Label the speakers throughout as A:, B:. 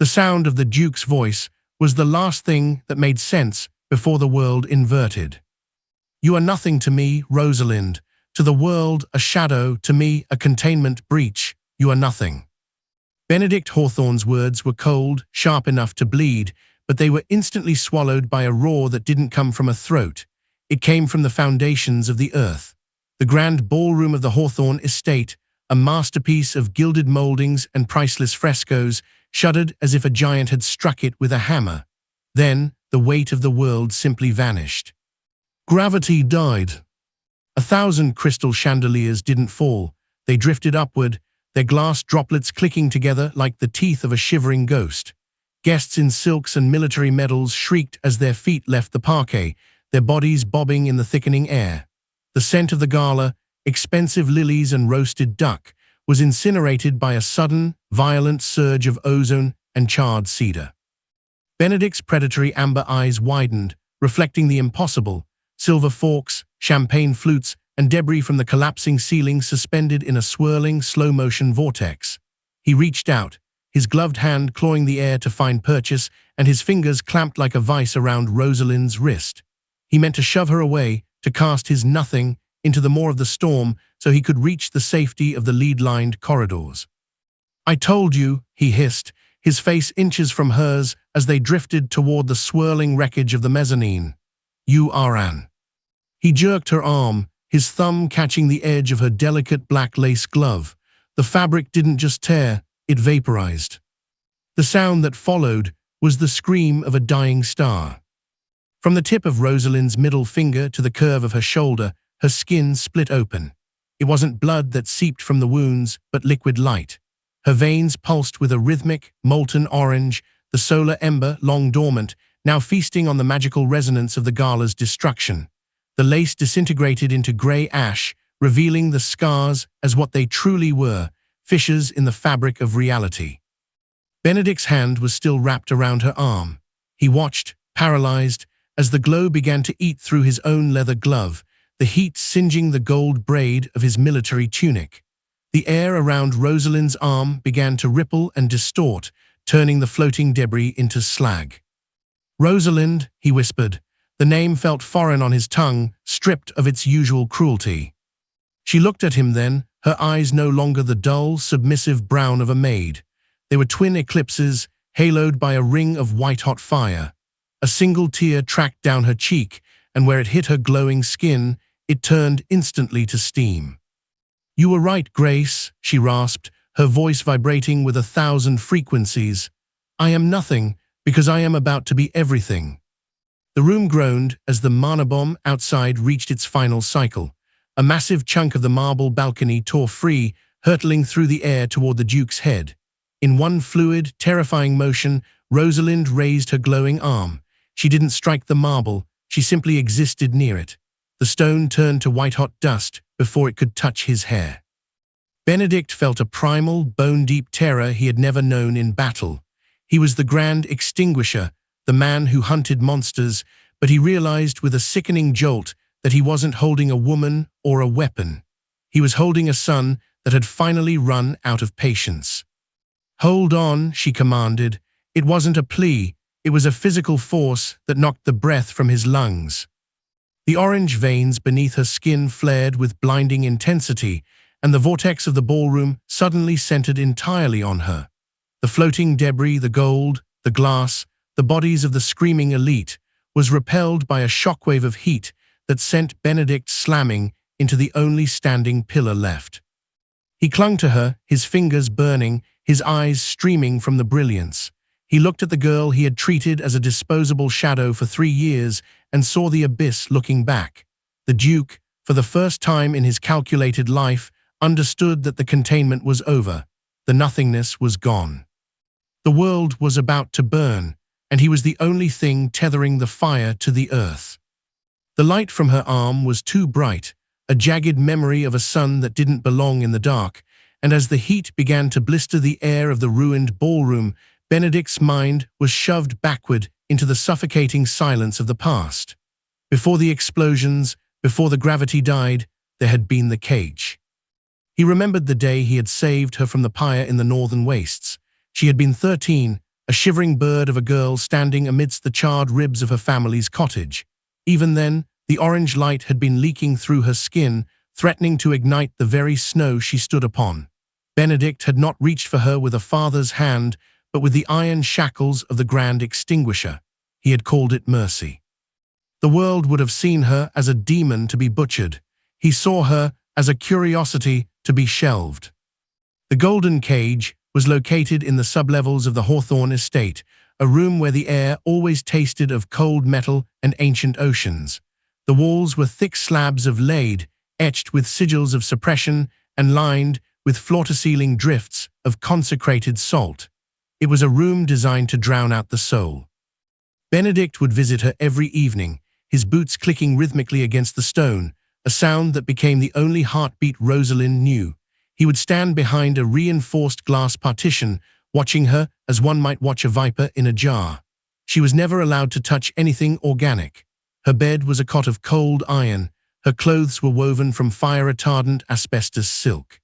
A: The sound of the Duke's voice was the last thing that made sense before the world inverted. "You are nothing to me, Rosalind. To the world, a shadow, to me, a containment breach. You are nothing." Benedict Hawthorne's words were cold, sharp enough to bleed, but they were instantly swallowed by a roar that didn't come from a throat. It came from the foundations of the earth. The grand ballroom of the Hawthorne estate, a masterpiece of gilded moldings and priceless frescoes, shuddered as if a giant had struck it with a hammer. Then, the weight of the world simply vanished. Gravity died. 1,000 crystal chandeliers didn't fall. They drifted upward, their glass droplets clicking together like the teeth of a shivering ghost. Guests in silks and military medals shrieked as their feet left the parquet, their bodies bobbing in the thickening air. The scent of the gala, expensive lilies and roasted duck, was incinerated by a sudden, violent surge of ozone and charred cedar. Benedict's predatory amber eyes widened, reflecting the impossible: silver forks, champagne flutes, and debris from the collapsing ceiling suspended in a swirling, slow-motion vortex. He reached out, his gloved hand clawing the air to find purchase, and his fingers clamped like a vice around Rosalind's wrist. He meant to shove her away, to cast his nothing into the maw of the storm so he could reach the safety of the lead-lined corridors. "I told you," he hissed, his face inches from hers as they drifted toward the swirling wreckage of the mezzanine. "You are an..." He jerked her arm, his thumb catching the edge of her delicate black lace glove. The fabric didn't just tear, it vaporized. The sound that followed was the scream of a dying star. From the tip of Rosalind's middle finger to the curve of her shoulder, her skin split open. It wasn't blood that seeped from the wounds, but liquid light. Her veins pulsed with a rhythmic, molten orange, the solar ember, long dormant, now feasting on the magical resonance of the gala's destruction. The lace disintegrated into gray ash, revealing the scars as what they truly were: fissures in the fabric of reality. Benedict's hand was still wrapped around her arm. He watched, paralyzed, as the glow began to eat through his own leather glove, the heat singeing the gold braid of his military tunic. The air around Rosalind's arm began to ripple and distort, turning the floating debris into slag. "Rosalind," he whispered. The name felt foreign on his tongue, stripped of its usual cruelty. She looked at him then, her eyes no longer the dull, submissive brown of a maid. They were twin eclipses, haloed by a ring of white-hot fire. A single tear tracked down her cheek, and where it hit her glowing skin, it turned instantly to steam. "You were right, Grace," she rasped, her voice vibrating with 1,000 frequencies. "I am nothing, because I am about to be everything." The room groaned as the mana bomb outside reached its final cycle. A massive chunk of the marble balcony tore free, hurtling through the air toward the Duke's head. In one fluid, terrifying motion, Rosalind raised her glowing arm. She didn't strike the marble, she simply existed near it. The stone turned to white-hot dust before it could touch his hair. Benedict felt a primal, bone-deep terror he had never known in battle. He was the grand extinguisher, the man who hunted monsters, but he realized with a sickening jolt that he wasn't holding a woman or a weapon. He was holding a son that had finally run out of patience. "Hold on," she commanded. It wasn't a plea, it was a physical force that knocked the breath from his lungs. The orange veins beneath her skin flared with blinding intensity, and the vortex of the ballroom suddenly centered entirely on her. The floating debris, the gold, the glass, the bodies of the screaming elite, was repelled by a shockwave of heat that sent Benedict slamming into the only standing pillar left. He clung to her, his fingers burning, his eyes streaming from the brilliance. He looked at the girl he had treated as a disposable shadow for 3 years and saw the abyss looking back. The Duke, for the first time in his calculated life, understood that the containment was over. The nothingness was gone. The world was about to burn, and he was the only thing tethering the fire to the earth. The light from her arm was too bright, a jagged memory of a sun that didn't belong in the dark, and as the heat began to blister the air of the ruined ballroom, Benedict's mind was shoved backward into the suffocating silence of the past. Before the explosions, before the gravity died, there had been the cage. He remembered the day he had saved her from the pyre in the northern wastes. She had been 13, a shivering bird of a girl standing amidst the charred ribs of her family's cottage. Even then, the orange light had been leaking through her skin, threatening to ignite the very snow she stood upon. Benedict had not reached for her with a father's hand, but with the iron shackles of the grand extinguisher. He had called it mercy. The world would have seen her as a demon to be butchered. He saw her as a curiosity to be shelved. The golden cage was located in the sublevels of the Hawthorne estate, a room where the air always tasted of cold metal and ancient oceans. The walls were thick slabs of lead, etched with sigils of suppression and lined with floor-to-ceiling drifts of consecrated salt. It was a room designed to drown out the soul. Benedict would visit her every evening, his boots clicking rhythmically against the stone, a sound that became the only heartbeat Rosalind knew. He would stand behind a reinforced glass partition, watching her as one might watch a viper in a jar. She was never allowed to touch anything organic. Her bed was a cot of cold iron. Her clothes were woven from fire-retardant asbestos silk.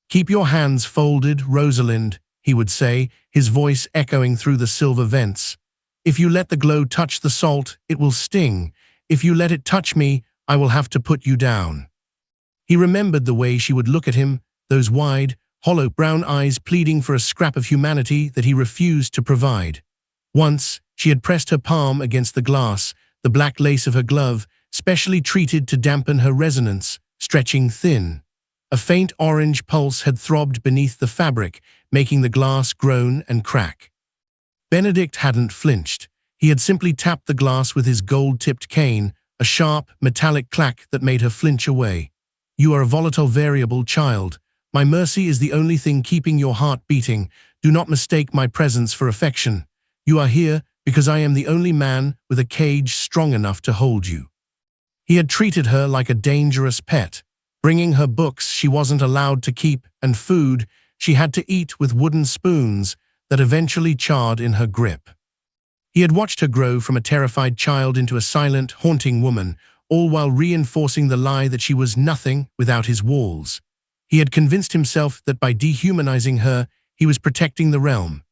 A: "Keep your hands folded, Rosalind," he would say, his voice echoing through the silver vents. "If you let the glow touch the salt, it will sting. If you let it touch me, I will have to put you down." He remembered the way she would look at him, those wide, hollow brown eyes pleading for a scrap of humanity that he refused to provide. Once, she had pressed her palm against the glass, the black lace of her glove, specially treated to dampen her resonance, stretching thin. A faint orange pulse had throbbed beneath the fabric, making the glass groan and crack. Benedict hadn't flinched. He had simply tapped the glass with his gold-tipped cane, a sharp, metallic clack that made her flinch away. "You are a volatile variable, child. My mercy is the only thing keeping your heart beating. Do not mistake my presence for affection. You are here because I am the only man with a cage strong enough to hold you." He had treated her like a dangerous pet, bringing her books she wasn't allowed to keep and food she had to eat with wooden spoons that eventually charred in her grip. He had watched her grow from a terrified child into a silent, haunting woman, all while reinforcing the lie that she was nothing without his walls. He had convinced himself that by dehumanizing her, he was protecting the realm.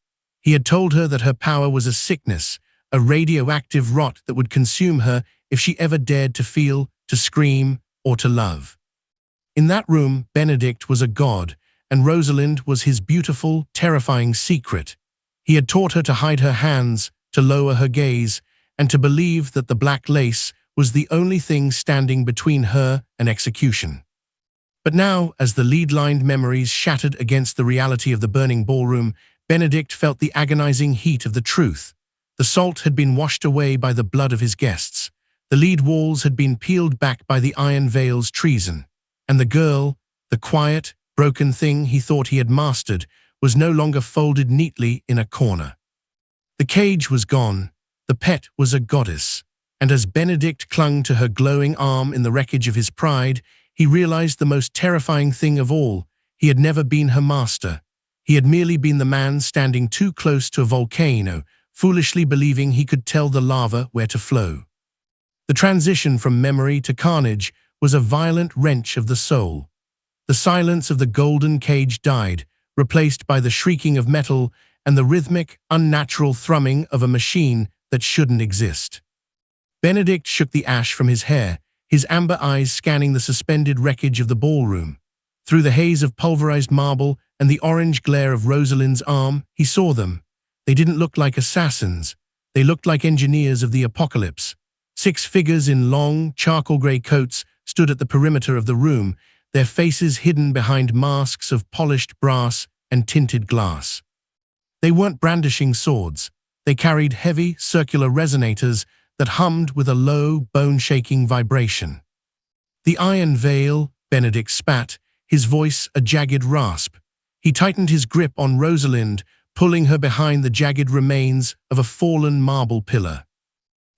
A: He had told her that her power was a sickness, a radioactive rot that would consume her if she ever dared to feel, to scream, or to love. In that room, Benedict was a god, and Rosalind was his beautiful, terrifying secret. He had taught her to hide her hands, to lower her gaze, and to believe that the black lace was the only thing standing between her and execution. But now, as the lead-lined memories shattered against the reality of the burning ballroom, Benedict felt the agonizing heat of the truth. The salt had been washed away by the blood of his guests. The lead walls had been peeled back by the iron veil's treason. And the girl, the quiet, broken thing he thought he had mastered, was no longer folded neatly in a corner. The cage was gone. The pet was a goddess. And as Benedict clung to her glowing arm in the wreckage of his pride, he realized the most terrifying thing of all. He had never been her master. He had merely been the man standing too close to a volcano, foolishly believing he could tell the lava where to flow. The transition from memory to carnage was a violent wrench of the soul. The silence of the golden cage died, replaced by the shrieking of metal and the rhythmic, unnatural thrumming of a machine that shouldn't exist. Benedict shook the ash from his hair, his amber eyes scanning the suspended wreckage of the ballroom. Through the haze of pulverized marble and the orange glare of Rosalind's arm, he saw them. They didn't look like assassins. They looked like engineers of the apocalypse. 6 figures in long, charcoal-gray coats stood at the perimeter of the room, their faces hidden behind masks of polished brass and tinted glass. They weren't brandishing swords. They carried heavy, circular resonators that hummed with a low, bone-shaking vibration. "The iron veil," Benedict spat, his voice a jagged rasp. He tightened his grip on Rosalind, pulling her behind the jagged remains of a fallen marble pillar.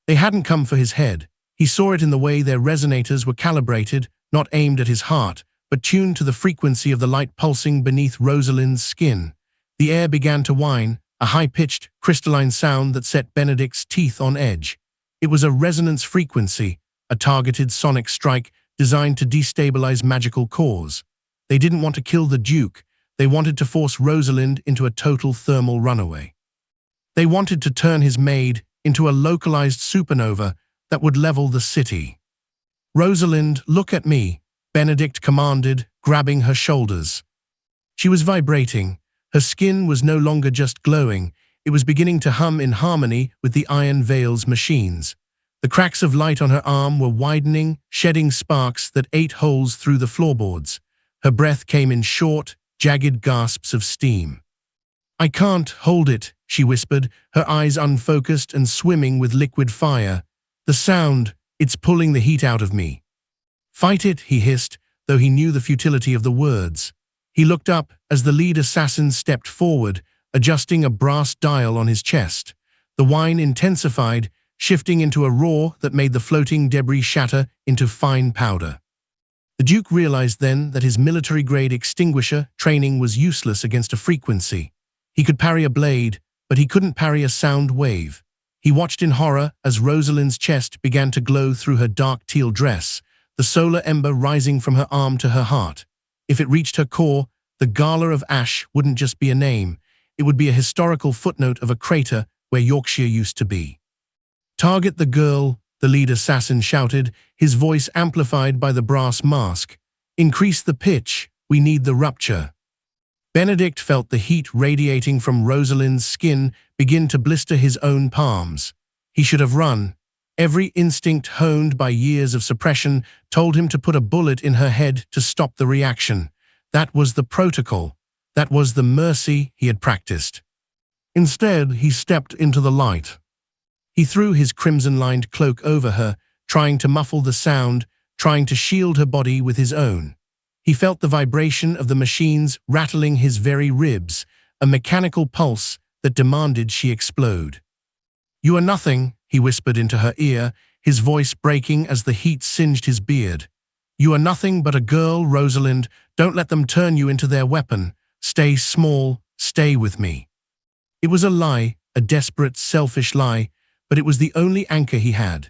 A: They hadn't come for his head. He saw it in the way their resonators were calibrated, not aimed at his heart, but tuned to the frequency of the light pulsing beneath Rosalind's skin. The air began to whine, a high-pitched, crystalline sound that set Benedict's teeth on edge. It was a resonance frequency, a targeted sonic strike designed to destabilize magical cores. They didn't want to kill the Duke. They wanted to force Rosalind into a total thermal runaway. They wanted to turn his maid into a localized supernova that would level the city. "Rosalind, look at me," Benedict commanded, grabbing her shoulders. She was vibrating. Her skin was no longer just glowing, it was beginning to hum in harmony with the iron veil's machines. The cracks of light on her arm were widening, shedding sparks that ate holes through the floorboards. Her breath came in short, jagged gasps of steam. "I can't hold it," she whispered, her eyes unfocused and swimming with liquid fire. "The sound, it's pulling the heat out of me." "Fight it," he hissed, though he knew the futility of the words. He looked up as the lead assassin stepped forward, adjusting a brass dial on his chest. The whine intensified, shifting into a roar that made the floating debris shatter into fine powder. The Duke realized then that his military-grade extinguisher training was useless against a frequency. He could parry a blade, but he couldn't parry a sound wave. He watched in horror as Rosalind's chest began to glow through her dark teal dress, the solar ember rising from her arm to her heart. If it reached her core, the Gala of Ash wouldn't just be a name, it would be a historical footnote of a crater where Yorkshire used to be. "Target the girl," the lead assassin shouted, his voice amplified by the brass mask. "Increase the pitch, we need the rupture." Benedict felt the heat radiating from Rosalind's skin begin to blister his own palms. He should have run. Every instinct honed by years of suppression told him to put a bullet in her head to stop the reaction. That was the protocol. That was the mercy he had practiced. Instead, he stepped into the light. He threw his crimson-lined cloak over her, trying to muffle the sound, trying to shield her body with his own. He felt the vibration of the machines rattling his very ribs, a mechanical pulse that demanded she explode. "You are nothing," he whispered into her ear, his voice breaking as the heat singed his beard. "You are nothing but a girl, Rosalind. Don't let them turn you into their weapon. Stay small, stay with me." It was a lie, a desperate, selfish lie, but it was the only anchor he had.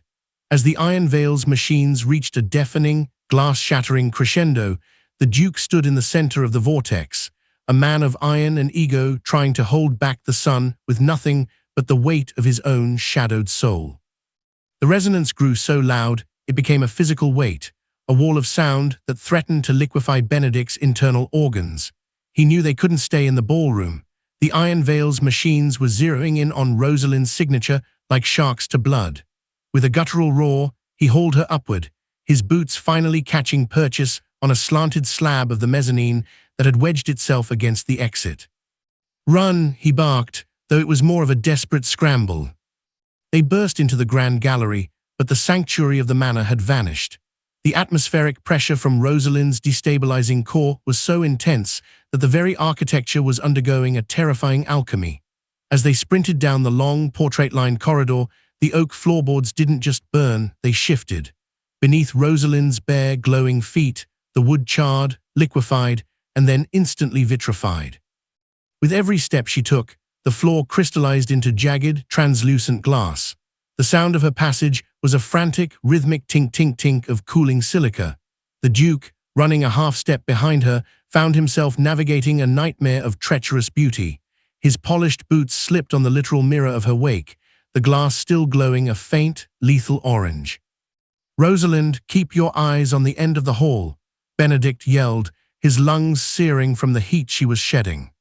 A: As the Iron Veil's machines reached a deafening, glass-shattering crescendo, the Duke stood in the center of the vortex, a man of iron and ego trying to hold back the sun with nothing but the weight of his own shadowed soul. The resonance grew so loud, it became a physical weight, a wall of sound that threatened to liquefy Benedict's internal organs. He knew they couldn't stay in the ballroom. The Iron Veil's machines were zeroing in on Rosalind's signature like sharks to blood. With a guttural roar, he hauled her upward, his boots finally catching purchase on a slanted slab of the mezzanine that had wedged itself against the exit. "Run," he barked, though it was more of a desperate scramble. They burst into the grand gallery, but the sanctuary of the manor had vanished. The atmospheric pressure from Rosalind's destabilizing core was so intense that the very architecture was undergoing a terrifying alchemy. As they sprinted down the long, portrait-lined corridor, the oak floorboards didn't just burn, they shifted. Beneath Rosalind's bare, glowing feet, the wood charred, liquefied, and then instantly vitrified. With every step she took, the floor crystallized into jagged, translucent glass. The sound of her passage was a frantic, rhythmic tink-tink-tink of cooling silica. The Duke, running a half-step behind her, found himself navigating a nightmare of treacherous beauty. His polished boots slipped on the literal mirror of her wake, the glass still glowing a faint, lethal orange. "Rosalind, keep your eyes on the end of the hall," Benedict yelled, his lungs searing from the heat she was shedding.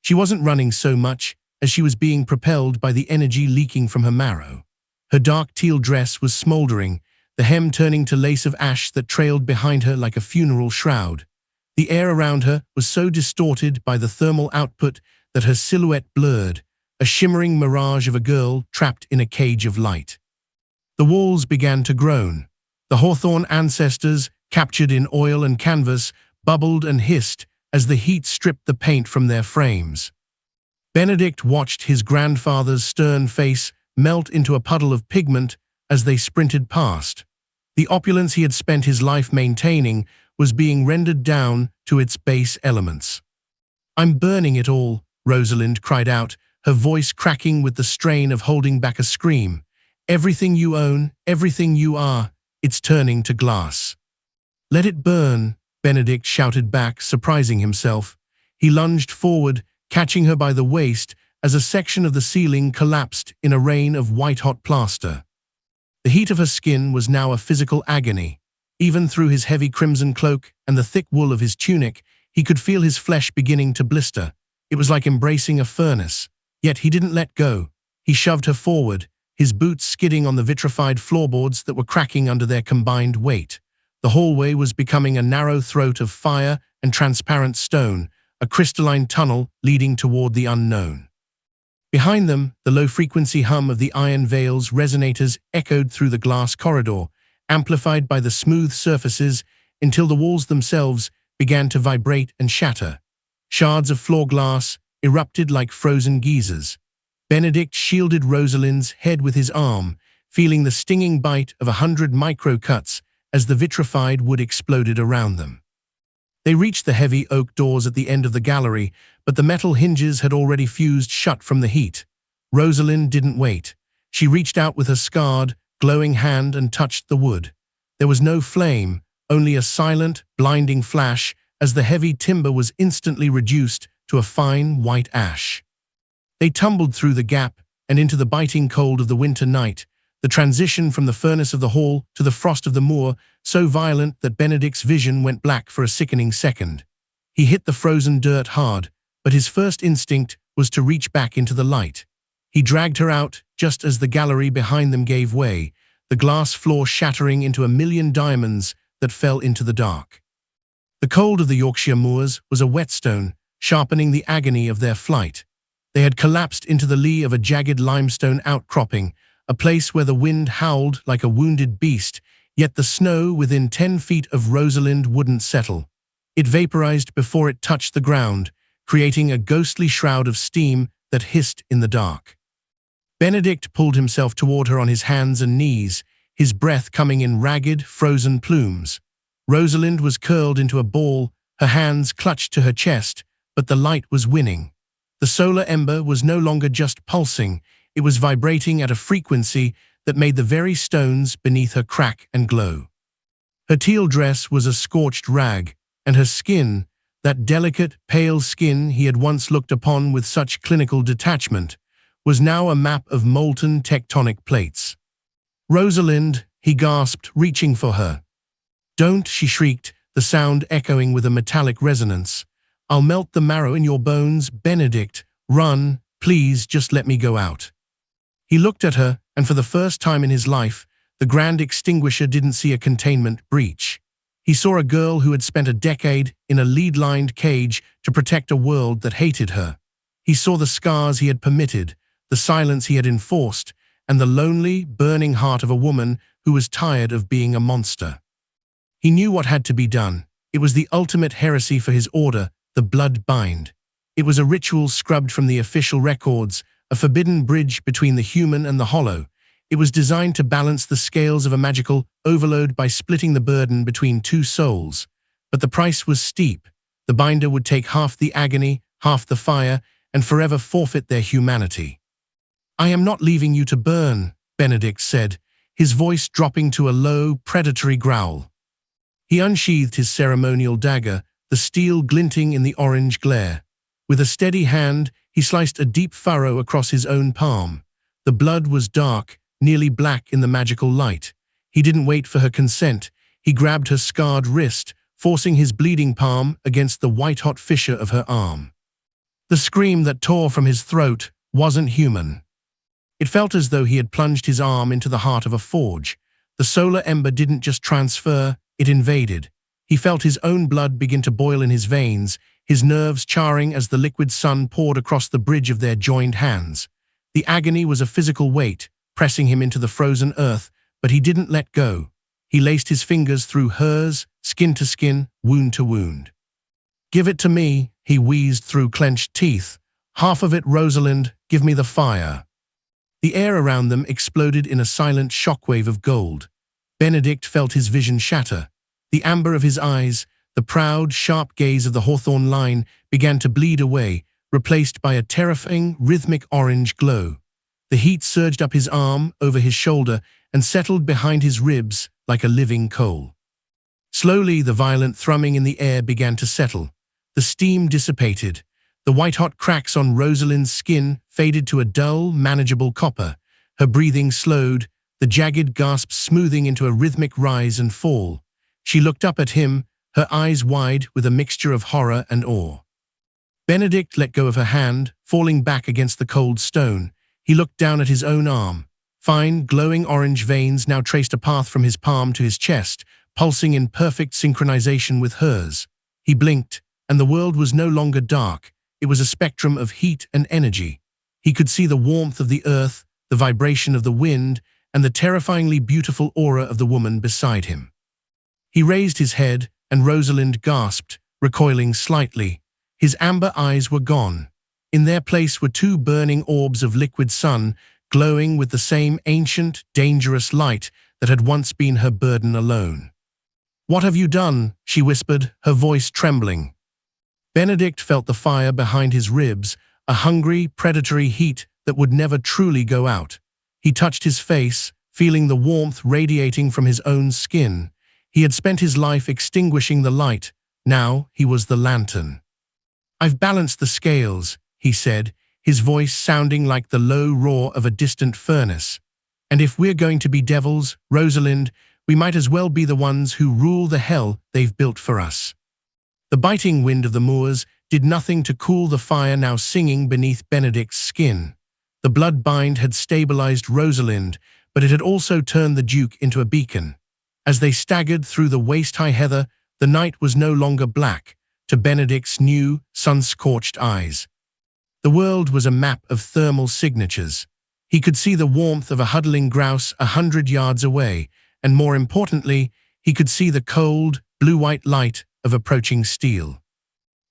A: She wasn't running so much as she was being propelled by the energy leaking from her marrow. Her dark teal dress was smoldering, the hem turning to lace of ash that trailed behind her like a funeral shroud. The air around her was so distorted by the thermal output that her silhouette blurred, a shimmering mirage of a girl trapped in a cage of light. The walls began to groan. The Hawthorne ancestors, captured in oil and canvas, bubbled and hissed as the heat stripped the paint from their frames. Benedict watched his grandfather's stern face melt into a puddle of pigment as they sprinted past. The opulence he had spent his life maintaining was being rendered down to its base elements. "I'm burning it all," Rosalind cried out, her voice cracking with the strain of holding back a scream. "Everything you own, everything you are, it's turning to glass." "Let it burn," Benedict shouted back, surprising himself. He lunged forward, catching her by the waist as a section of the ceiling collapsed in a rain of white-hot plaster. The heat of her skin was now a physical agony. Even through his heavy crimson cloak and the thick wool of his tunic, he could feel his flesh beginning to blister. It was like embracing a furnace. Yet he didn't let go. He shoved her forward, his boots skidding on the vitrified floorboards that were cracking under their combined weight. The hallway was becoming a narrow throat of fire and transparent stone, a crystalline tunnel leading toward the unknown. Behind them, the low-frequency hum of the iron veils resonators echoed through the glass corridor, amplified by the smooth surfaces until the walls themselves began to vibrate and shatter. Shards of floor glass erupted like frozen geysers. Benedict shielded Rosalind's head with his arm, feeling the stinging bite of 100 micro-cuts as the vitrified wood exploded around them. They reached the heavy oak doors at the end of the gallery, but the metal hinges had already fused shut from the heat. Rosalind didn't wait. She reached out with her scarred, glowing hand and touched the wood. There was no flame, only a silent, blinding flash as the heavy timber was instantly reduced to a fine white ash. They tumbled through the gap and into the biting cold of the winter night, the transition from the furnace of the hall to the frost of the moor so violent that Benedict's vision went black for a sickening second. He hit the frozen dirt hard, but his first instinct was to reach back into the light. He dragged her out just as the gallery behind them gave way, the glass floor shattering into a million diamonds that fell into the dark. The cold of the Yorkshire moors was a whetstone, sharpening the agony of their flight. They had collapsed into the lee of a jagged limestone outcropping, a place where the wind howled like a wounded beast, yet the snow within 10 feet of Rosalind wouldn't settle. It vaporized before it touched the ground, creating a ghostly shroud of steam that hissed in the dark. Benedict pulled himself toward her on his hands and knees, his breath coming in ragged, frozen plumes. Rosalind was curled into a ball, her hands clutched to her chest, but the light was winning. The solar ember was no longer just pulsing, it was vibrating at a frequency that made the very stones beneath her crack and glow. Her teal dress was a scorched rag, and her skin, that delicate, pale skin he had once looked upon with such clinical detachment, was now a map of molten tectonic plates. "Rosalind," he gasped, reaching for her. "Don't," she shrieked, the sound echoing with a metallic resonance. "I'll melt the marrow in your bones, Benedict. Run, please, just let me go out." He looked at her, and for the first time in his life, the Grand Extinguisher didn't see a containment breach. He saw a girl who had spent a decade in a lead-lined cage to protect a world that hated her. He saw the scars he had permitted, the silence he had enforced, and the lonely, burning heart of a woman who was tired of being a monster. He knew what had to be done. It was the ultimate heresy for his order, the blood bind. It was a ritual scrubbed from the official records, a forbidden bridge between the human and the hollow. It was designed to balance the scales of a magical overload by splitting the burden between two souls. But the price was steep. The binder would take half the agony, half the fire, and forever forfeit their humanity. "I am not leaving you to burn," Benedict said, his voice dropping to a low, predatory growl. He unsheathed his ceremonial dagger, the steel glinting in the orange glare. With a steady hand, he sliced a deep furrow across his own palm. The blood was dark, nearly black in the magical light. He didn't wait for her consent. He grabbed her scarred wrist, forcing his bleeding palm against the white-hot fissure of her arm. The scream that tore from his throat wasn't human. It felt as though he had plunged his arm into the heart of a forge. The solar ember didn't just transfer, it invaded. He felt his own blood begin to boil in his veins, his nerves charring as the liquid sun poured across the bridge of their joined hands. The agony was a physical weight, pressing him into the frozen earth, but he didn't let go. He laced his fingers through hers, skin to skin, wound to wound. "Give it to me," he wheezed through clenched teeth. "Half of it, Rosalind, give me the fire." The air around them exploded in a silent shockwave of gold. Benedict felt his vision shatter. The amber of his eyes, the proud, sharp gaze of the Hawthorne line began to bleed away, replaced by a terrifying, rhythmic orange glow. The heat surged up his arm, over his shoulder, and settled behind his ribs like a living coal. Slowly, the violent thrumming in the air began to settle. The steam dissipated. The white-hot cracks on Rosalind's skin faded to a dull, manageable copper. Her breathing slowed, the jagged gasps smoothing into a rhythmic rise and fall. She looked up at him, her eyes wide with a mixture of horror and awe. Benedict let go of her hand, falling back against the cold stone. He looked down at his own arm. Fine, glowing orange veins now traced a path from his palm to his chest, pulsing in perfect synchronization with hers. He blinked, and the world was no longer dark. It was a spectrum of heat and energy. He could see the warmth of the earth, the vibration of the wind, and the terrifyingly beautiful aura of the woman beside him. He raised his head, and Rosalind gasped, recoiling slightly. His amber eyes were gone. In their place were two burning orbs of liquid sun, glowing with the same ancient, dangerous light that had once been her burden alone. "What have you done?" she whispered, her voice trembling. Benedict felt the fire behind his ribs, a hungry, predatory heat that would never truly go out. He touched his face, feeling the warmth radiating from his own skin. He had spent his life extinguishing the light. Now he was the lantern. "I've balanced the scales," he said, his voice sounding like the low roar of a distant furnace. "And if we're going to be devils, Rosalind, we might as well be the ones who rule the hell they've built for us." The biting wind of the moors did nothing to cool the fire now singing beneath Benedict's skin. The blood bind had stabilized Rosalind, but it had also turned the Duke into a beacon. As they staggered through the waist-high heather, the night was no longer black, to Benedict's new, sun-scorched eyes. The world was a map of thermal signatures. He could see the warmth of a huddling grouse 100 yards away, and more importantly, he could see the cold, blue-white light of approaching steel.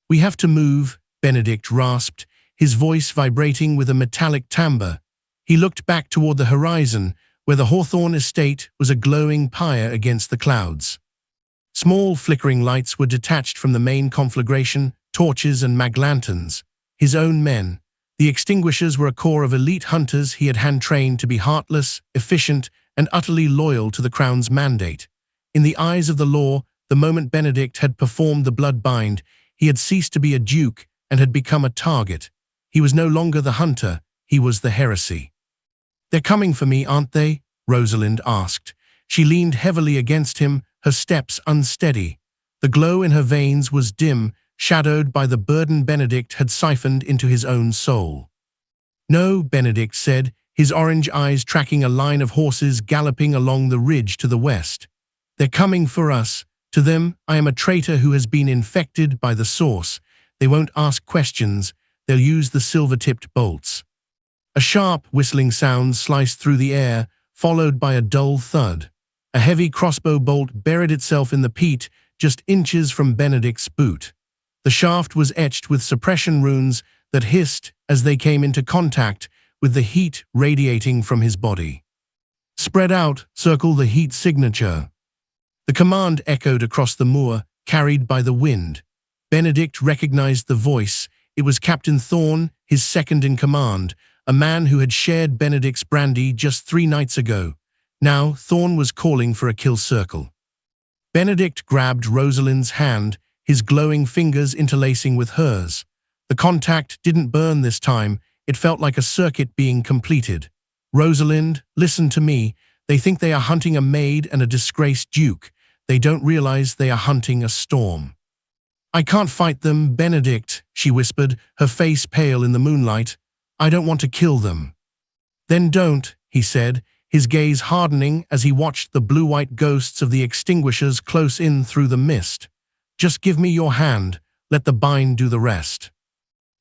A: "We have to move," Benedict rasped, his voice vibrating with a metallic timbre. He looked back toward the horizon, where the Hawthorne estate was a glowing pyre against the clouds. Small flickering lights were detached from the main conflagration, torches and mag-lanterns. His own men. The extinguishers were a corps of elite hunters he had hand-trained to be heartless, efficient, and utterly loyal to the Crown's mandate. In the eyes of the law, the moment Benedict had performed the blood bind, he had ceased to be a duke and had become a target. He was no longer the hunter, he was the heresy. "They're coming for me, aren't they?" Rosalind asked. She leaned heavily against him, her steps unsteady. The glow in her veins was dim, shadowed by the burden Benedict had siphoned into his own soul. "No," Benedict said, his orange eyes tracking a line of horses galloping along the ridge to the west. "They're coming for us. To them, I am a traitor who has been infected by the source. They won't ask questions. They'll use the silver-tipped bolts." A sharp, whistling sound sliced through the air, followed by a dull thud. A heavy crossbow bolt buried itself in the peat just inches from Benedict's boot. The shaft was etched with suppression runes that hissed as they came into contact with the heat radiating from his body. "Spread out, circle the heat signature." The command echoed across the moor, carried by the wind. Benedict recognized the voice. It was Captain Thorne, his second-in-command, a man who had shared Benedict's brandy just 3 nights ago. Now Thorne was calling for a kill circle. Benedict grabbed Rosalind's hand, his glowing fingers interlacing with hers. The contact didn't burn this time, it felt like a circuit being completed. "Rosalind, listen to me. They think they are hunting a maid and a disgraced duke. They don't realize they are hunting a storm." "I can't fight them, Benedict," she whispered, her face pale in the moonlight. "I don't want to kill them." "Then don't," he said, his gaze hardening as he watched the blue-white ghosts of the extinguishers close in through the mist. "Just give me your hand, let the bind do the rest."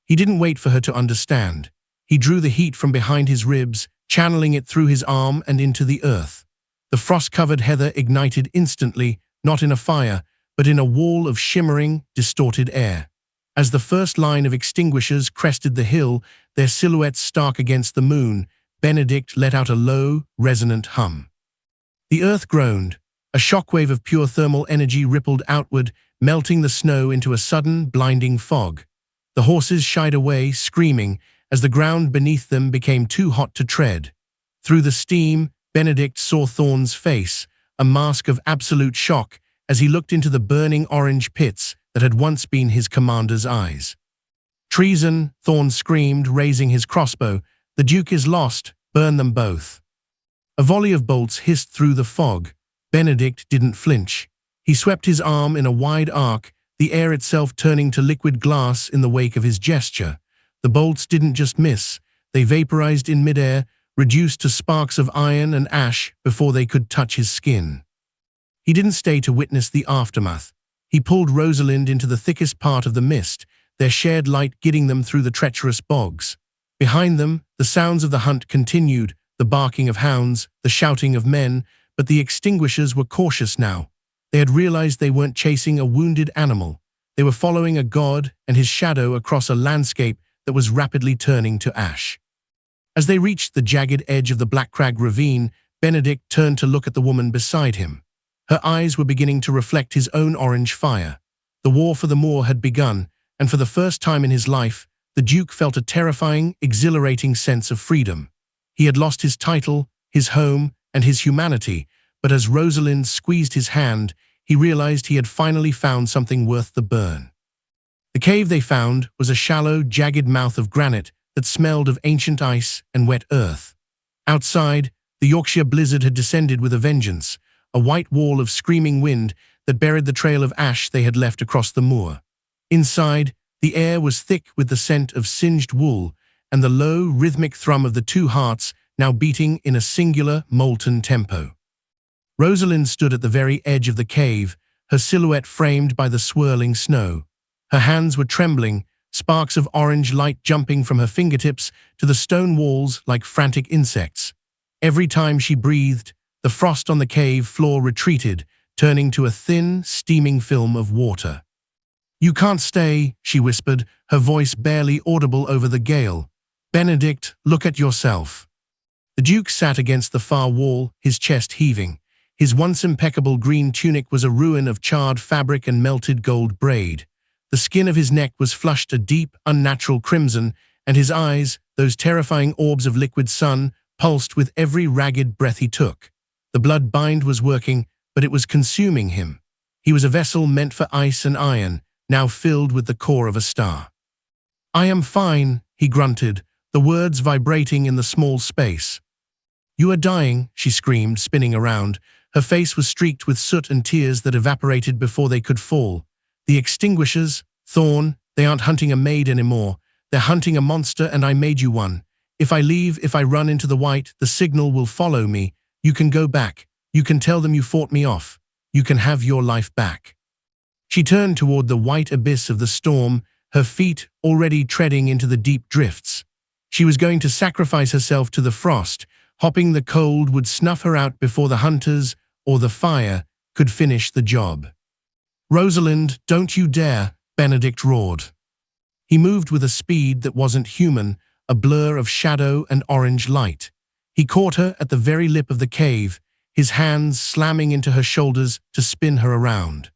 A: He didn't wait for her to understand. He drew the heat from behind his ribs, channeling it through his arm and into the earth. The frost-covered heather ignited instantly, not in a fire, but in a wall of shimmering, distorted air. As the first line of extinguishers crested the hill, their silhouettes stark against the moon, Benedict let out a low, resonant hum. The earth groaned. A shockwave of pure thermal energy rippled outward, melting the snow into a sudden, blinding fog. The horses shied away, screaming, as the ground beneath them became too hot to tread. Through the steam, Benedict saw Thorne's face, a mask of absolute shock, as he looked into the burning orange pits that had once been his commander's eyes. Treason, Thorne screamed, raising his crossbow. The Duke is lost. Burn them both. A volley of bolts hissed through the fog. Benedict didn't flinch. He swept his arm in a wide arc, the air itself turning to liquid glass in the wake of his gesture. The bolts didn't just miss. They vaporized in midair, reduced to sparks of iron and ash before they could touch his skin. He didn't stay to witness the aftermath. He pulled Rosalind into the thickest part of the mist, their shared light guiding them through the treacherous bogs. Behind them, the sounds of the hunt continued, the barking of hounds, the shouting of men, but the extinguishers were cautious now. They had realized they weren't chasing a wounded animal. They were following a god and his shadow across a landscape that was rapidly turning to ash. As they reached the jagged edge of the Black Crag ravine, Benedict turned to look at the woman beside him. Her eyes were beginning to reflect his own orange fire. The war for the moor had begun, and for the first time in his life, the Duke felt a terrifying, exhilarating sense of freedom. He had lost his title, his home, and his humanity, but as Rosalind squeezed his hand, he realized he had finally found something worth the burn. The cave they found was a shallow, jagged mouth of granite that smelled of ancient ice and wet earth. Outside, the Yorkshire blizzard had descended with a vengeance, a white wall of screaming wind that buried the trail of ash they had left across the moor. Inside, the air was thick with the scent of singed wool and the low, rhythmic thrum of the two hearts now beating in a singular, molten tempo. Rosalind stood at the very edge of the cave, her silhouette framed by the swirling snow. Her hands were trembling, sparks of orange light jumping from her fingertips to the stone walls like frantic insects. Every time she breathed, the frost on the cave floor retreated, turning to a thin, steaming film of water. "You can't stay," she whispered, her voice barely audible over the gale. "Benedict, look at yourself." The Duke sat against the far wall, his chest heaving. His once impeccable green tunic was a ruin of charred fabric and melted gold braid. The skin of his neck was flushed a deep, unnatural crimson, and his eyes, those terrifying orbs of liquid sun, pulsed with every ragged breath he took. The blood bind was working, but it was consuming him. He was a vessel meant for ice and iron, now filled with the core of a star. "I am fine," he grunted, the words vibrating in the small space. "You are dying," she screamed, spinning around. Her face was streaked with soot and tears that evaporated before they could fall. "The extinguishers, Thorne, they aren't hunting a maid anymore. They're hunting a monster, and I made you one. If I leave, if I run into the white, the signal will follow me. You can go back. You can tell them you fought me off. You can have your life back." She turned toward the white abyss of the storm, her feet already treading into the deep drifts. She was going to sacrifice herself to the frost, hoping the cold would snuff her out before the hunters or the fire could finish the job. "Rosalind, don't you dare," Benedict roared. He moved with a speed that wasn't human, a blur of shadow and orange light. He caught her at the very lip of the cave, his hands slamming into her shoulders to spin her around.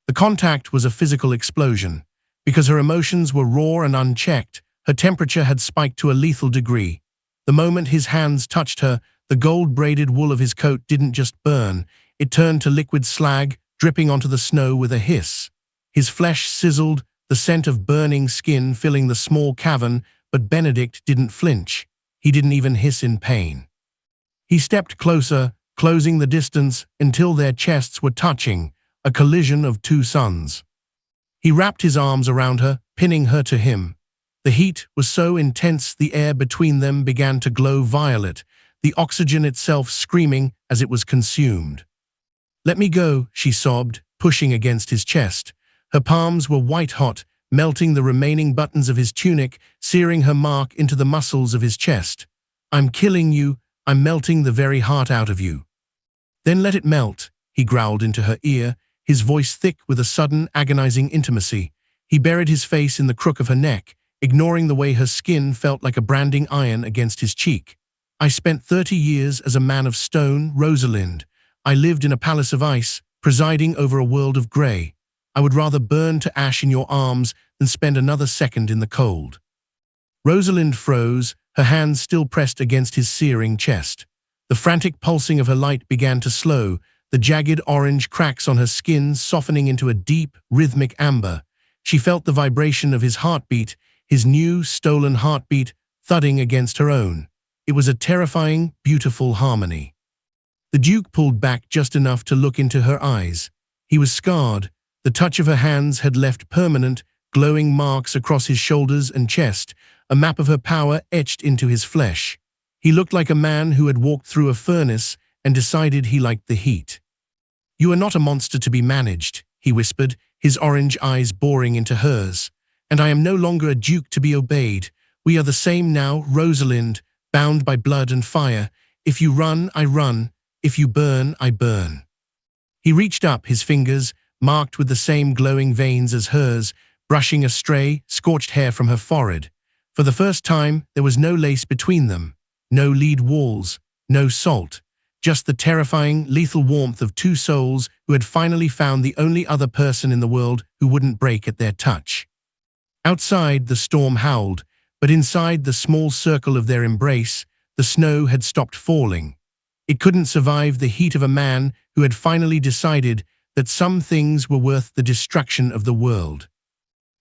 A: The contact was a physical explosion. Because her emotions were raw and unchecked, her temperature had spiked to a lethal degree. The moment his hands touched her, the gold-braided wool of his coat didn't just burn, it turned to liquid slag, dripping onto the snow with a hiss. His flesh sizzled, the scent of burning skin filling the small cavern, but Benedict didn't flinch. He didn't even hiss in pain. He stepped closer, closing the distance until their chests were touching, a collision of two suns. He wrapped his arms around her, pinning her to him. The heat was so intense the air between them began to glow violet, the oxygen itself screaming as it was consumed. "Let me go," she sobbed, pushing against his chest. Her palms were white-hot, melting the remaining buttons of his tunic, searing her mark into the muscles of his chest. "I'm killing you. I'm melting the very heart out of you." "Then let it melt," he growled into her ear, his voice thick with a sudden, agonizing intimacy. He buried his face in the crook of her neck, ignoring the way her skin felt like a branding iron against his cheek. "I spent 30 years as a man of stone, Rosalind. I lived in a palace of ice, presiding over a world of grey. I would rather burn to ash in your arms than spend another second in the cold." Rosalind froze, her hands still pressed against his searing chest. The frantic pulsing of her light began to slow, the jagged orange cracks on her skin softening into a deep, rhythmic amber. She felt the vibration of his heartbeat, his new, stolen heartbeat thudding against her own. It was a terrifying, beautiful harmony. The Duke pulled back just enough to look into her eyes. He was scarred. The touch of her hands had left permanent, glowing marks across his shoulders and chest, a map of her power etched into his flesh. He looked like a man who had walked through a furnace and decided he liked the heat. "You are not a monster to be managed," he whispered, his orange eyes boring into hers. "And I am no longer a duke to be obeyed. We are the same now, Rosalind, bound by blood and fire. If you run, I run. If you burn, I burn." He reached up, his fingers, marked with the same glowing veins as hers, brushing a stray, scorched hair from her forehead. For the first time, there was no lace between them, no lead walls, no salt, just the terrifying, lethal warmth of two souls who had finally found the only other person in the world who wouldn't break at their touch. Outside, the storm howled, but inside the small circle of their embrace, the snow had stopped falling. It couldn't survive the heat of a man who had finally decided that some things were worth the destruction of the world.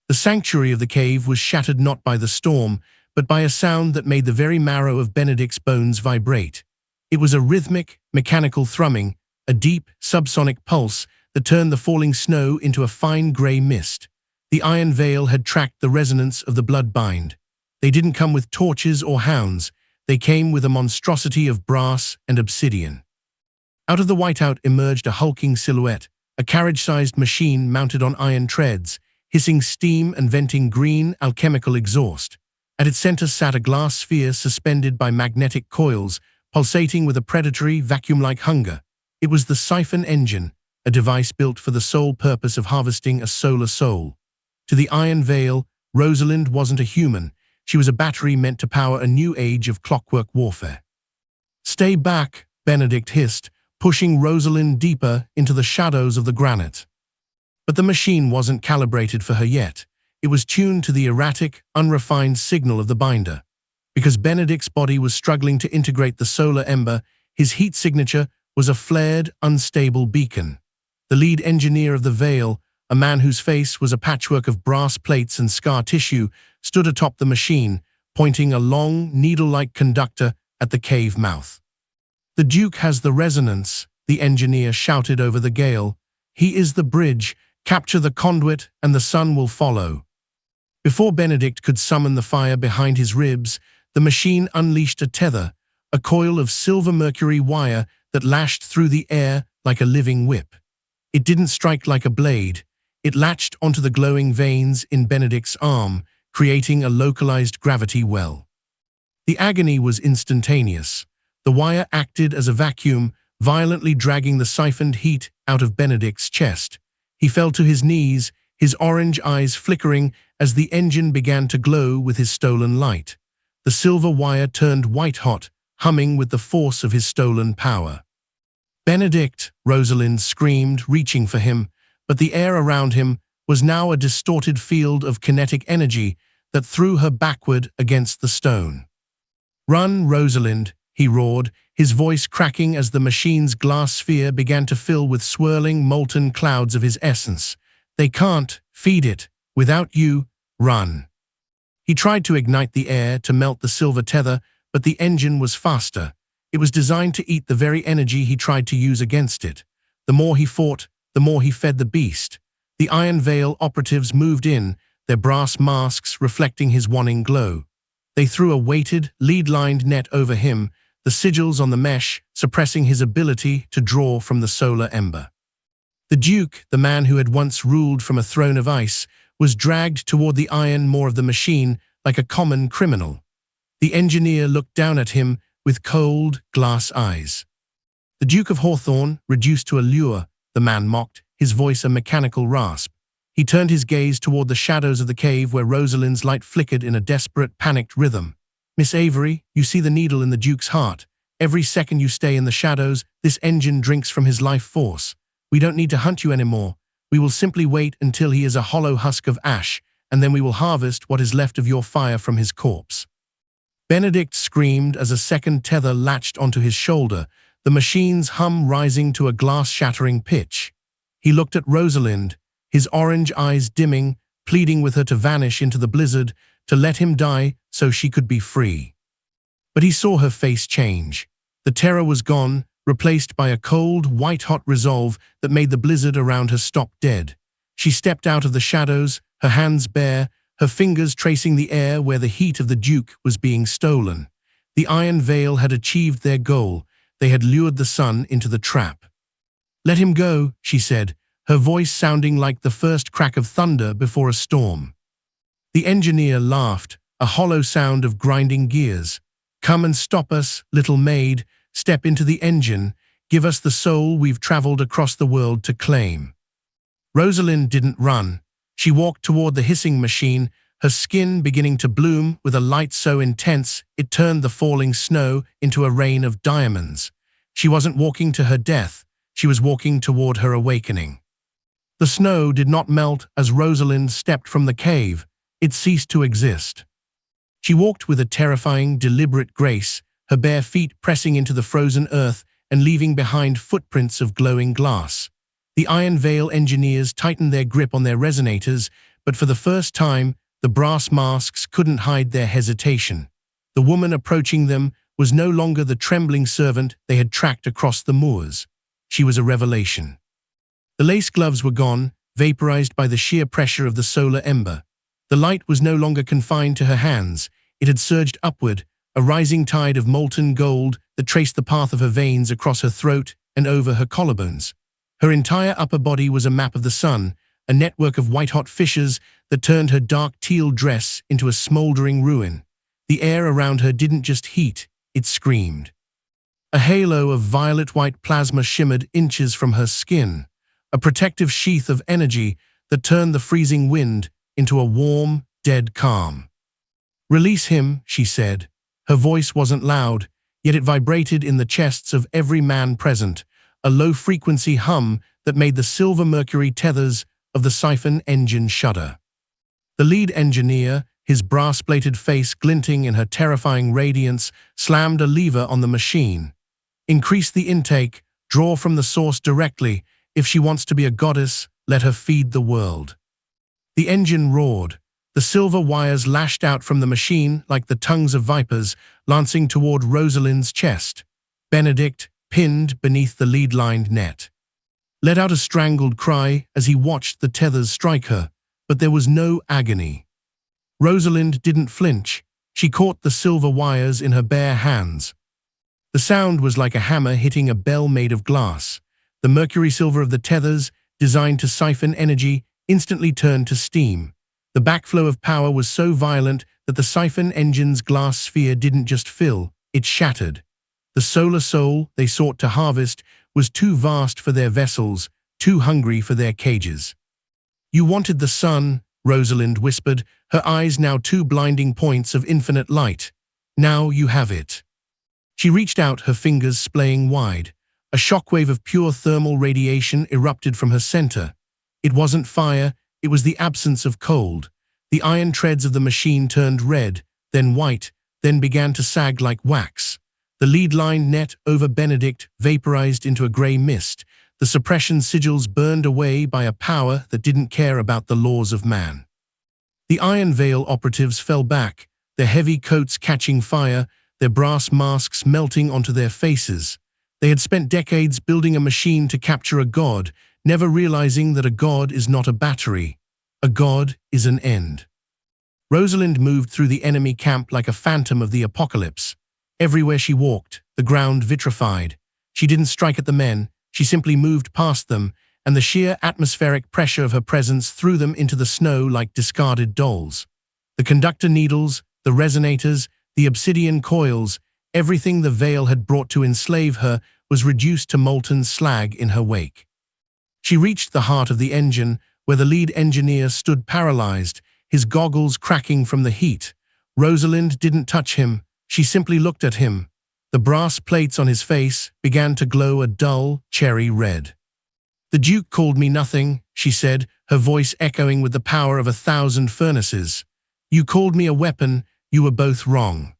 A: The sanctuary of the cave was shattered not by the storm, but by a sound that made the very marrow of Benedict's bones vibrate. It was a rhythmic, mechanical thrumming, a deep, subsonic pulse that turned the falling snow into a fine grey mist. The iron veil had tracked the resonance of the bloodbind. They didn't come with torches or hounds. They came with a monstrosity of brass and obsidian. Out of the whiteout emerged a hulking silhouette, a carriage-sized machine mounted on iron treads, hissing steam and venting green, alchemical exhaust. At its center sat a glass sphere suspended by magnetic coils, pulsating with a predatory, vacuum-like hunger. It was the siphon engine, a device built for the sole purpose of harvesting a solar soul. To the iron veil, Rosalind wasn't a human. She was a battery meant to power a new age of clockwork warfare. "Stay back," Benedict hissed, pushing Rosalind deeper into the shadows of the granite. But the machine wasn't calibrated for her yet. It was tuned to the erratic, unrefined signal of the binder. Because Benedict's body was struggling to integrate the solar ember, his heat signature was a flared, unstable beacon. The lead engineer of the Veil, a man whose face was a patchwork of brass plates and scar tissue, stood atop the machine, pointing a long, needle-like conductor at the cave mouth. "The Duke has the resonance," the engineer shouted over the gale. "He is the bridge. Capture the conduit, and the sun will follow." Before Benedict could summon the fire behind his ribs, the machine unleashed a tether, a coil of silver mercury wire that lashed through the air like a living whip. It didn't strike like a blade. It latched onto the glowing veins in Benedict's arm, creating a localized gravity well. The agony was instantaneous. The wire acted as a vacuum, violently dragging the siphoned heat out of Benedict's chest. He fell to his knees, his orange eyes flickering as the engine began to glow with his stolen light. The silver wire turned white-hot, humming with the force of his stolen power. "Benedict!" Rosalind screamed, reaching for him, but the air around him was now a distorted field of kinetic energy that threw her backward against the stone. "Run, Rosalind!" he roared, his voice cracking as the machine's glass sphere began to fill with swirling, molten clouds of his essence. "They can't feed it. Without you, run." He tried to ignite the air to melt the silver tether, but the engine was faster. It was designed to eat the very energy he tried to use against it. The more he fought, the more he fed the beast. The Iron Veil operatives moved in, their brass masks reflecting his wanting glow. They threw a weighted, lead-lined net over him, the sigils on the mesh suppressing his ability to draw from the solar ember. The Duke, the man who had once ruled from a throne of ice, was dragged toward the iron maw of the machine like a common criminal. The engineer looked down at him with cold, glass eyes. "The Duke of Hawthorne, reduced to a lure," the man mocked, his voice a mechanical rasp. He turned his gaze toward the shadows of the cave where Rosalind's light flickered in a desperate, panicked rhythm. "Miss Avery, you see the needle in the Duke's heart. Every second you stay in the shadows, this engine drinks from his life force. We don't need to hunt you anymore. We will simply wait until he is a hollow husk of ash, and then we will harvest what is left of your fire from his corpse." Benedict screamed as a second tether latched onto his shoulder, the machine's hum rising to a glass-shattering pitch. He looked at Rosalind, his orange eyes dimming, pleading with her to vanish into the blizzard, to let him die so she could be free. But he saw her face change. The terror was gone, replaced by a cold, white-hot resolve that made the blizzard around her stop dead. She stepped out of the shadows, her hands bare, her fingers tracing the air where the heat of the Duke was being stolen. The Iron Veil had achieved their goal. They had lured the sun into the trap. "Let him go," she said, her voice sounding like the first crack of thunder before a storm. The engineer laughed, a hollow sound of grinding gears. "Come and stop us, little maid. Step into the engine. Give us the soul we've traveled across the world to claim." Rosalind didn't run. She walked toward the hissing machine, her skin beginning to bloom with a light so intense it turned the falling snow into a rain of diamonds. She wasn't walking to her death. She was walking toward her awakening. The snow did not melt as Rosalind stepped from the cave. It ceased to exist. She walked with a terrifying, deliberate grace, her bare feet pressing into the frozen earth and leaving behind footprints of glowing glass. The Iron Veil engineers tightened their grip on their resonators, but for the first time, the brass masks couldn't hide their hesitation. The woman approaching them was no longer the trembling servant they had tracked across the moors. She was a revelation. The lace gloves were gone, vaporized by the sheer pressure of the solar ember. The light was no longer confined to her hands. It had surged upward, a rising tide of molten gold that traced the path of her veins across her throat and over her collarbones. Her entire upper body was a map of the sun, a network of white-hot fissures that turned her dark teal dress into a smoldering ruin. The air around her didn't just heat, it screamed. A halo of violet-white plasma shimmered inches from her skin, a protective sheath of energy that turned the freezing wind into a warm, dead calm. "Release him," she said. Her voice wasn't loud, yet it vibrated in the chests of every man present, a low-frequency hum that made the silver mercury tethers of the siphon engine shudder. The lead engineer, his brass-plated face glinting in her terrifying radiance, slammed a lever on the machine. "Increase the intake, draw from the source directly. If she wants to be a goddess, let her feed the world." The engine roared. The silver wires lashed out from the machine like the tongues of vipers, lancing toward Rosalind's chest. Benedict, pinned beneath the lead-lined net, let out a strangled cry as he watched the tethers strike her, but there was no agony. Rosalind didn't flinch. She caught the silver wires in her bare hands. The sound was like a hammer hitting a bell made of glass. The mercury silver of the tethers, designed to siphon energy, instantly turned to steam. The backflow of power was so violent that the siphon engine's glass sphere didn't just fill, it shattered. The solar soul they sought to harvest was too vast for their vessels, too hungry for their cages. "You wanted the sun," Rosalind whispered, her eyes now two blinding points of infinite light. "Now you have it." She reached out, her fingers splaying wide. A shockwave of pure thermal radiation erupted from her center. It wasn't fire, it was the absence of cold. The iron treads of the machine turned red, then white, then began to sag like wax. The lead-lined net over Benedict vaporized into a gray mist. The suppression sigils burned away by a power that didn't care about the laws of man. The Iron Veil operatives fell back, their heavy coats catching fire, their brass masks melting onto their faces. They had spent decades building a machine to capture a god, never realizing that a god is not a battery. A god is an end. Rosalind moved through the enemy camp like a phantom of the apocalypse. Everywhere she walked, the ground vitrified. She didn't strike at the men, she simply moved past them, and the sheer atmospheric pressure of her presence threw them into the snow like discarded dolls. The conductor needles, the resonators, the obsidian coils, everything the veil had brought to enslave her was reduced to molten slag in her wake. She reached the heart of the engine, where the lead engineer stood paralyzed, his goggles cracking from the heat. Rosalind didn't touch him. She simply looked at him. The brass plates on his face began to glow a dull, cherry red. "The Duke called me nothing," she said, her voice echoing with the power of 1,000 furnaces. "You called me a weapon, you were both wrong."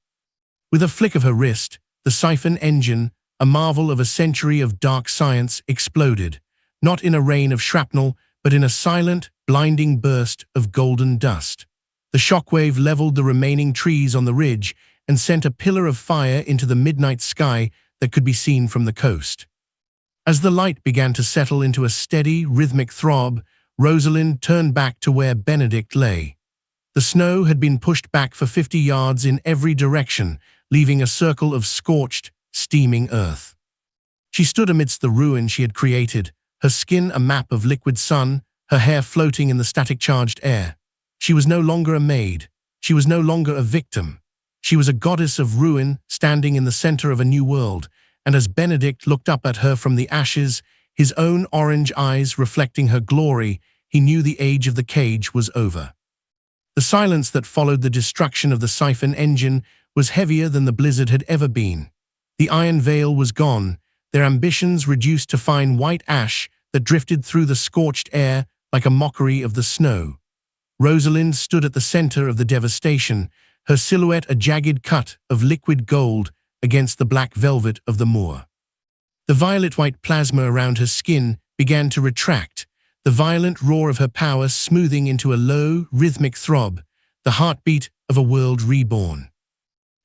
A: With a flick of her wrist, the siphon engine, a marvel of a century of dark science, exploded, not in a rain of shrapnel, but in a silent, blinding burst of golden dust. The shockwave leveled the remaining trees on the ridge and sent a pillar of fire into the midnight sky that could be seen from the coast. As the light began to settle into a steady, rhythmic throb, Rosalind turned back to where Benedict lay. The snow had been pushed back for 50 yards in every direction, leaving a circle of scorched, steaming earth. She stood amidst the ruin she had created, her skin a map of liquid sun, her hair floating in the static-charged air. She was no longer a maid. She was no longer a victim. She was a goddess of ruin, standing in the center of a new world, and as Benedict looked up at her from the ashes, his own orange eyes reflecting her glory, he knew the age of the cage was over. The silence that followed the destruction of the siphon engine was heavier than the blizzard had ever been. The iron veil was gone, their ambitions reduced to fine white ash that drifted through the scorched air like a mockery of the snow. Rosalind stood at the center of the devastation, her silhouette a jagged cut of liquid gold against the black velvet of the moor. The violet-white plasma around her skin began to retract, the violent roar of her power smoothing into a low, rhythmic throb, the heartbeat of a world reborn.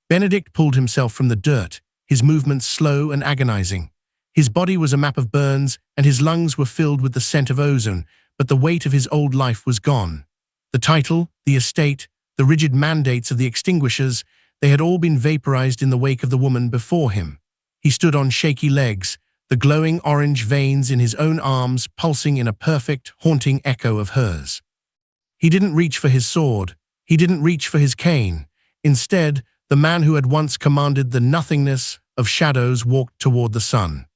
A: Benedict pulled himself from the dirt, his movements slow and agonizing. His body was a map of burns, and his lungs were filled with the scent of ozone, but the weight of his old life was gone. The title, the estate, the rigid mandates of the extinguishers, they had all been vaporized in the wake of the woman before him. He stood on shaky legs, the glowing orange veins in his own arms pulsing in a perfect, haunting echo of hers. He didn't reach for his sword. He didn't reach for his cane. Instead, the man who had once commanded the nothingness of shadows walked toward the sun.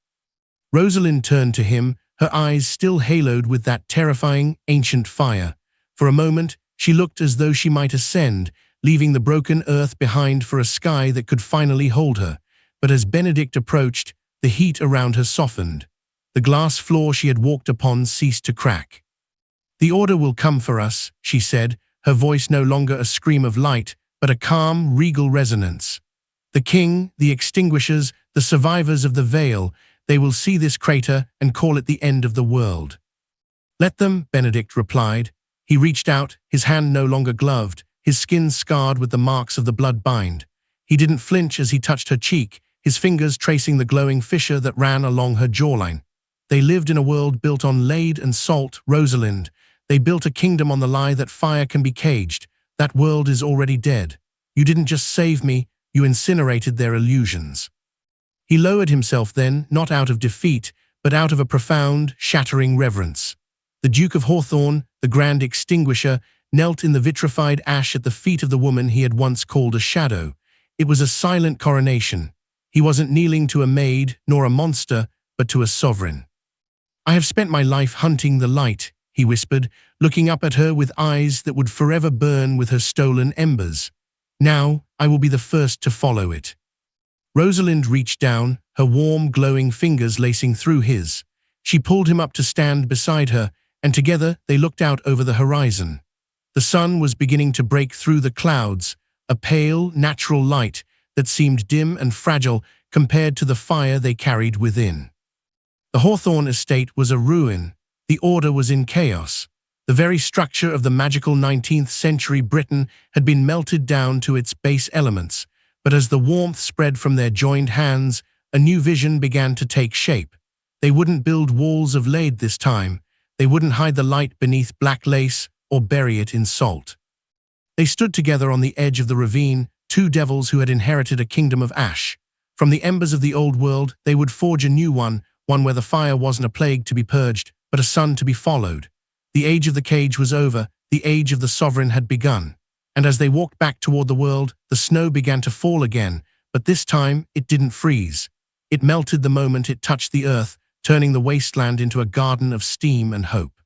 A: Rosalind turned to him, her eyes still haloed with that terrifying, ancient fire. For a moment, she looked as though she might ascend, leaving the broken earth behind for a sky that could finally hold her. But as Benedict approached, the heat around her softened. The glass floor she had walked upon ceased to crack. "The order will come for us," she said, her voice no longer a scream of light, but a calm, regal resonance. "The king, the extinguishers, the survivors of the veil, they will see this crater and call it the end of the world." "Let them," Benedict replied. He reached out, his hand no longer gloved, his skin scarred with the marks of the blood bind. He didn't flinch as he touched her cheek, his fingers tracing the glowing fissure that ran along her jawline. "They lived in a world built on lead and salt, Rosalind. They built a kingdom on the lie that fire can be caged. That world is already dead. You didn't just save me, you incinerated their illusions." He lowered himself then, not out of defeat, but out of a profound, shattering reverence. The Duke of Hawthorne, the Grand Extinguisher, knelt in the vitrified ash at the feet of the woman he had once called a shadow. It was a silent coronation. He wasn't kneeling to a maid, nor a monster, but to a sovereign. "I have spent my life hunting the light," he whispered, looking up at her with eyes that would forever burn with her stolen embers. "Now, I will be the first to follow it." Rosalind reached down, her warm, glowing fingers lacing through his. She pulled him up to stand beside her, and together they looked out over the horizon. The sun was beginning to break through the clouds, a pale, natural light that seemed dim and fragile compared to the fire they carried within. The Hawthorne estate was a ruin. The order was in chaos. The very structure of the magical 19th century Britain had been melted down to its base elements, but as the warmth spread from their joined hands, a new vision began to take shape. They wouldn't build walls of lead this time. They wouldn't hide the light beneath black lace or bury it in salt. They stood together on the edge of the ravine, two devils who had inherited a kingdom of ash. From the embers of the old world, they would forge a new one where the fire wasn't a plague to be purged, but a sun to be followed. The age of the cage was over, the age of the sovereign had begun. And as they walked back toward the world, the snow began to fall again, but this time it didn't freeze. It melted the moment it touched the earth, turning the wasteland into a garden of steam and hope.